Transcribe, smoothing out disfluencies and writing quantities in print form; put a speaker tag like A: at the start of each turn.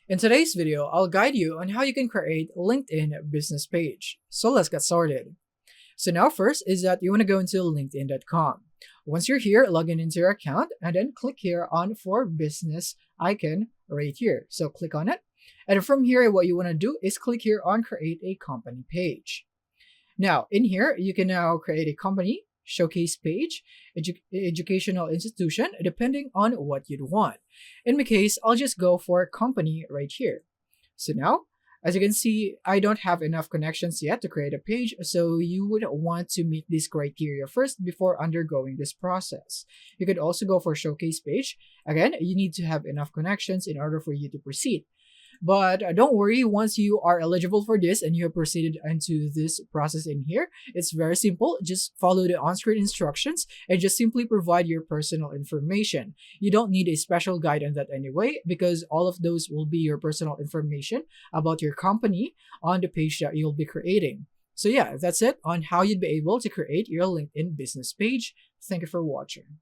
A: In today's video, I'll guide you on how you can create a LinkedIn business page. So let's get started. So now first is that you want to go into linkedin.com. Once you're here, log in into your account and then click here on for business icon right here. So click on it. And from here, what you want to do is click here on create a company page. Now in here, you can now create a company, showcase page, educational institution, depending on what you'd want. In my case, I'll just go for company right here. So now, as you can see, I don't have enough connections yet to create a page, so you would want to meet these criteria first before undergoing this process. You could also go for showcase page. Again, you need to have enough connections in order for you to proceed. But don't worry, once you are eligible for this and you have proceeded into this process in here, it's very simple. Just follow the on-screen instructions and just simply provide your personal information. You don't need a special guide on that anyway, because all of those will be your personal information about your company on the page that you'll be creating. So yeah, that's it on how you'd be able to create your LinkedIn business page. Thank you for watching.